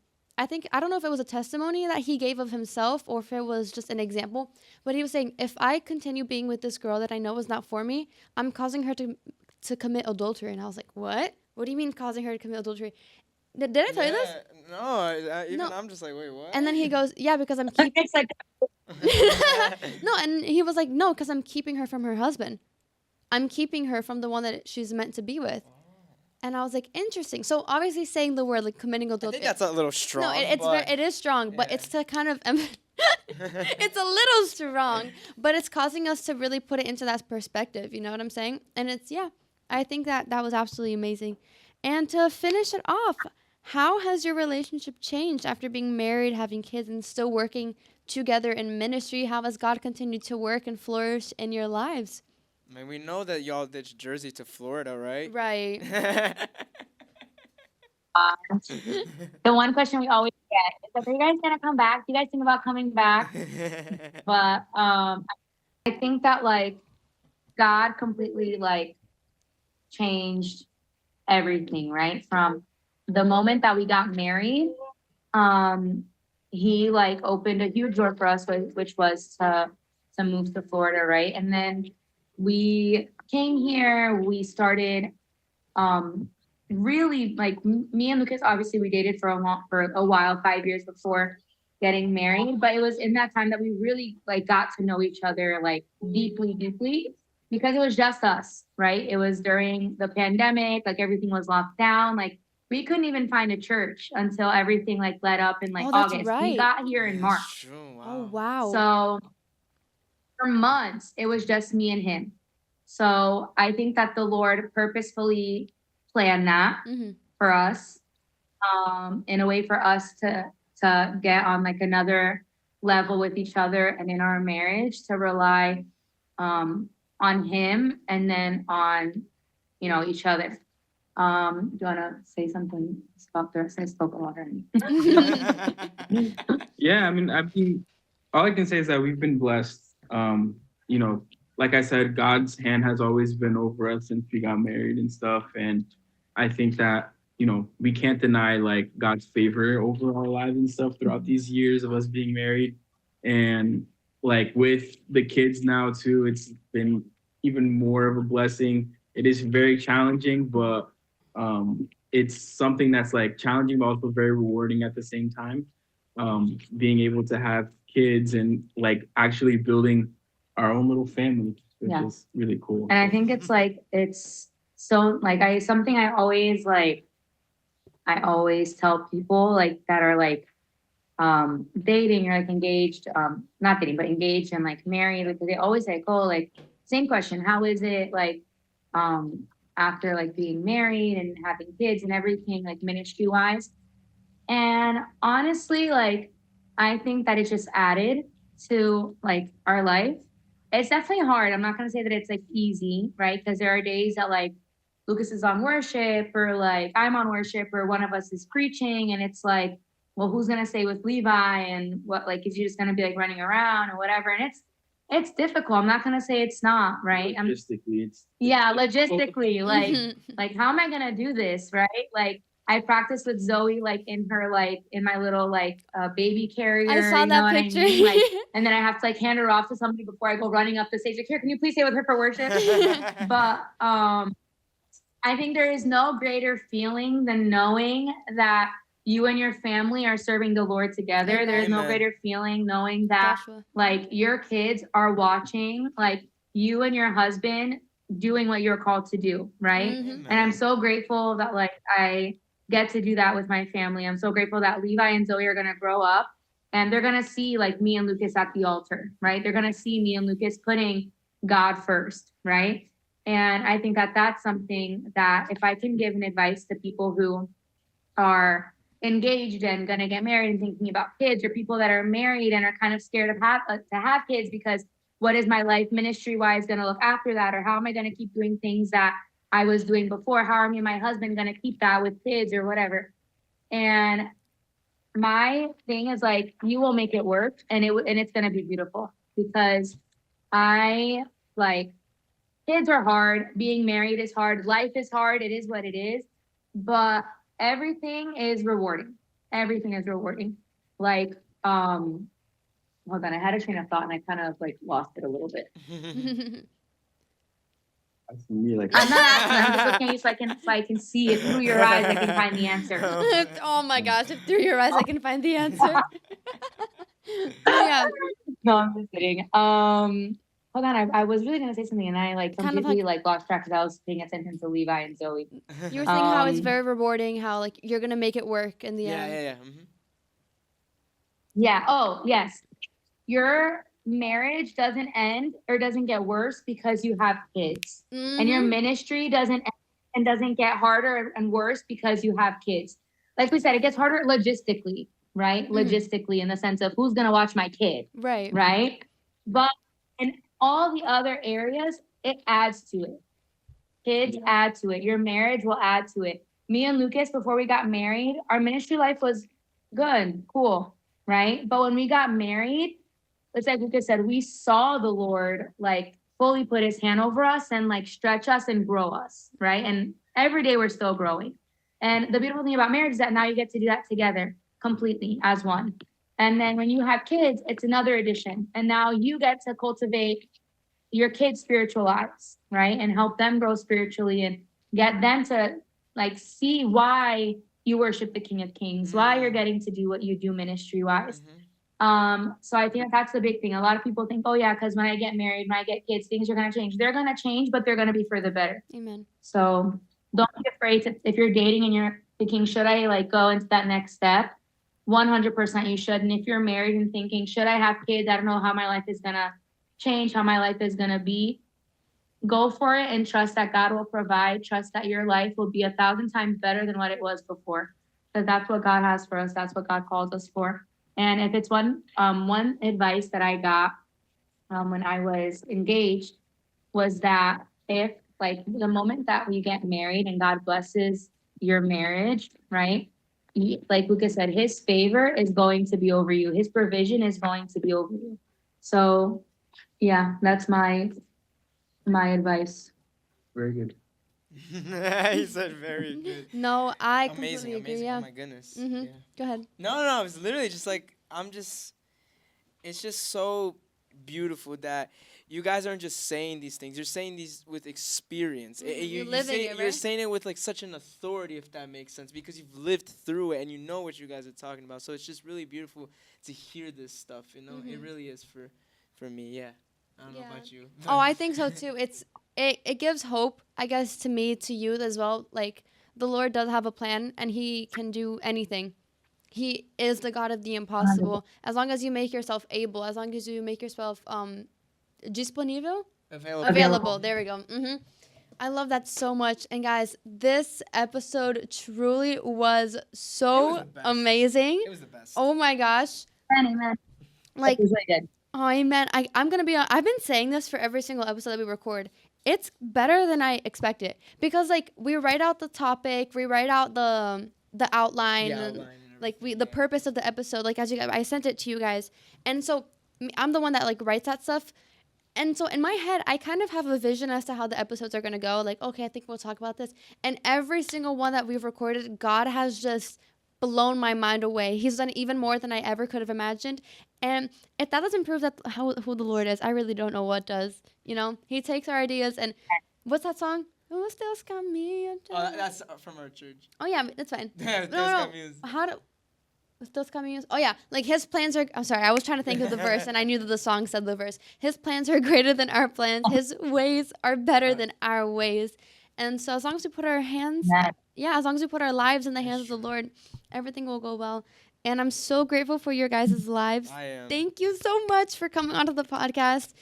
don't know if it was a testimony that he gave of himself or if it was just an example, but he was saying, if I continue being with this girl that I know is not for me, I'm causing her to commit adultery. And I was like, what? What do you mean causing her to commit adultery? Did I tell you this? No, even No. I'm just like, wait, what? And then he goes, yeah, because I'm keeping. It's like No, and he was like, no, because I'm keeping her from her husband. I'm keeping her from the one that she's meant to be with. And I was like, interesting. So obviously saying the word like committing I adultery. think that's a little strong. No, it is strong, but yeah. it's to kind of it's a little strong, but it's causing us to really put it into that perspective. You know what I'm saying? And I think that was absolutely amazing. And to finish it off, how has your relationship changed after being married, having kids, and still working together in ministry? How has God continued to work and flourish in your lives? I mean, we know that y'all ditched Jersey to Florida, right? Right. The one question we always get is like, are you guys gonna come back? Do you guys think about coming back? But I think that like God completely like changed everything, right? From the moment that we got married, um, he like opened a huge door for us, which was to move to Florida, right? And then we came here. We started um really like me and Lucas. Obviously, we dated for a while, 5 years before getting married. But it was in that time that we really like got to know each other like deeply, deeply, because it was just us, right? It was during the pandemic, like everything was locked down, like we couldn't even find a church until everything like let up in like Oh, that's August. We right. got here Yeah, in that's March. true. Oh, Wow. wow. So for months, it was just me and him. So I think that the Lord purposefully planned that Mm-hmm. for us, in a way for us to get on like another level with each other and in our marriage to rely on him and then on each other. Do you want to say something about the rest? I spoke a lot already. Yeah, I mean, all I can say is that we've been blessed. You know, like I said, God's hand has always been over us since we got married and stuff. And I think that, we can't deny like God's favor over our lives and stuff throughout these years of us being married. And like with the kids now too, it's been even more of a blessing. It is very challenging, but it's something that's like challenging but also very rewarding at the same time. Being able to have kids and like actually building our own little family, which Yeah. is really cool. And I think it's so like something I always tell people like that are like dating or like engaged, not dating, but engaged and like married, like they always say, oh, like same question, how is it like um after like being married and having kids and everything, like ministry wise? And honestly, like I think that it just added to like our life. It's definitely hard. I'm not gonna say that it's like easy, right? Because there are days that like Lucas is on worship or like I'm on worship or one of us is preaching and it's like, well, who's gonna stay with Levi and what like is you just gonna be like running around or whatever? And it's difficult. I'm not gonna say it's not, right? Logistically, Yeah, logistically, Mm-hmm. like how am I gonna do this, right? Like I practice with Zoe like in her like in my little like baby carrier, I saw you know that what picture. I mean? Like and then I have to like hand her off to somebody before I go running up the stage. Like, here, can you please stay with her for worship? But I think there is no greater feeling than knowing that you and your family are serving the Lord together. Amen. There is no Amen. greater feeling knowing that Joshua. like your kids are watching like you and your husband doing what you're called to do, right? Mm-hmm. And I'm so grateful that like I get to do that with my family. I'm so grateful that Levi and Zoe are gonna grow up and they're gonna see like me and Lucas at the altar, right? They're gonna see me and Lucas putting God first, right? And I think that that's something that if I can give an advice to people who are engaged and gonna get married and thinking about kids, or people that are married and are kind of scared of to have kids because what is my life ministry wise gonna look after that, or how am I gonna keep doing things that I was doing before? How are me and my husband gonna keep that with kids or whatever? And my thing is like you will make it work, and it's gonna be beautiful because I like kids are hard, being married is hard, life is hard, it is what it is, but everything is rewarding. Everything is rewarding. Like hold on, I had a train of thought and I kind of like lost it a little bit. That's me, like I'm not asking, I'm just looking at you so I can see if through your eyes I can find the answer. Oh my gosh, if through your eyes I can find the answer. Yeah. No, I'm just kidding. Hold on, I was really gonna say something and I like Kind of completely like lost track because I was paying attention to Levi and Zoe. You were saying how it's Um, very rewarding, how like you're gonna make it work in the Yeah, end. yeah, yeah. Mhm. Yeah. Oh, yes. Your marriage doesn't end or doesn't get worse because you have kids. And your Mhm. ministry doesn't end and doesn't get harder and worse because you have kids. Like we said, it gets harder logistically, right? Mhm. Logistically, in the sense of who's going to watch my kid, Right. right? But in all the other areas, it adds to it. Kids add to it. Your marriage will add to it. Me and Lucas, before we got married, our ministry life was good, cool, right? But when we got married, it's like Lucas said, we saw the Lord like fully put his hand over us and like stretch us and grow us, right? And every day we're still growing. And the beautiful thing about marriage is that now you get to do that together completely as one. And then when you have kids, it's another addition. And now you get to cultivate your kids' spiritual lives, right? And help them grow spiritually and get them to like see why you worship the King of Kings, why you're getting to do what you do ministry wise. So I think that's the big thing. A lot of people think, oh yeah, because when I get married, when I get kids, things are gonna change. They're gonna change, but they're gonna be for the better. Amen. So don't be afraid to, if you're dating and you're thinking, should I like go into that next step? 100% you should. And if you're married and thinking, should I have kids? I don't know how my life is gonna change, how my life is gonna be. Go for it and trust that God will provide. Trust that your life will be 1,000 times better than what it was before. Because that's what God has for us. That's what God calls us for. And if it's one advice that I got when I was engaged was that if like the moment that we get married and God blesses your marriage, right? Like Lucas said, his favor is going to be over you. His provision is going to be over you. So yeah, that's my advice. Very good. He said very good. No, I Amazing, completely agree. amazing. Yeah. Oh my goodness. Mhm. Yeah. Go ahead. No, I was literally just like, it's just so beautiful that you guys aren't just saying these things. You're saying these with experience. You're living it, You're right? saying it with like such an authority, if that makes sense, because you've lived through it and you know what you guys are talking about. So it's just really beautiful to hear this stuff. You know, it really is for me. Yeah. I don't know about you. Oh, I think so too. It gives hope, I guess, to me, to you as well. Like the Lord does have a plan, and He can do anything. He is the God of the impossible. As long as you make yourself able, as long as you make yourself disponible, available. There we go. I love that so much. And guys, this episode truly was so amazing. It was the best. Oh my gosh. Amen. Like, It was really good. oh man, I'm gonna be. I've been saying this for every single episode that we record. It's better than I expected because like we write out the topic, we write out the outline, and, like the purpose of the episode. Like I sent it to you guys, and so I'm the one that like writes that stuff. And so in my head, I kind of have a vision as to how the episodes are gonna go. Like, okay, I think we'll talk about this. And every single one that we've recorded, God has just blown my mind away. He's done even more than I ever could have imagined. And if that doesn't prove that who the Lord is, I really don't know what does. You know, He takes our ideas and what's that song? Usted camina. Oh, that's from our church. Oh yeah, that's fine. Yeah, No. How do? Those caminos. Oh yeah, like His plans are. I'm sorry, I was trying to think of the verse, and I knew that the song said the verse. His plans are greater than our plans. His ways are better than our ways. And so as long as we put our hands, as long as we put our lives in the hands of the Lord, everything will go well. And I'm so grateful for your guys' lives. I am. Thank you so much for coming onto the podcast.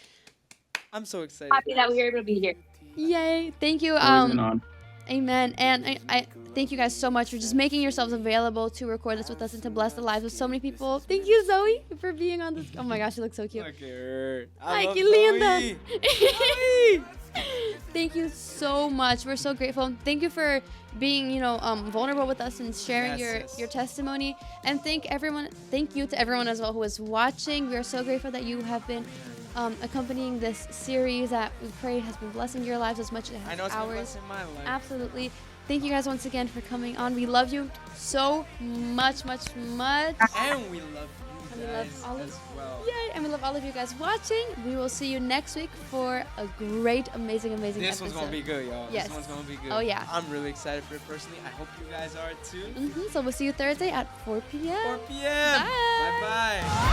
I'm so excited. Happy that we were able to be here. Yay! Thank you. Always an honor. Amen. And I thank you guys so much for just making yourselves available to record this with us and to bless the lives of so many people. Thank you, Zoe, for being on this. Oh my gosh, you look so cute. Look at her. Ay, love qué linda. Zoe. Thank you so much. We're so grateful. Thank you for being, vulnerable with us and sharing your testimony. And thank you to everyone as well who is watching. We are so grateful that you have been accompanying this series that we pray has been blessing your lives as much as it has I know it's ours. been blessing my life. Absolutely. Thank you guys once again for coming on. We love you so much, much, much. And we love And you we love guys all of as well. Yay! And we love all of you guys watching. We will see you next week for a great, amazing This episode. one's gonna be good, y'all. Yes. This one's gonna be good. Oh, yeah. I'm really excited for it personally. I hope you guys are too. So we'll see you Thursday at 4 p.m. 4 p.m. Bye. Bye-bye.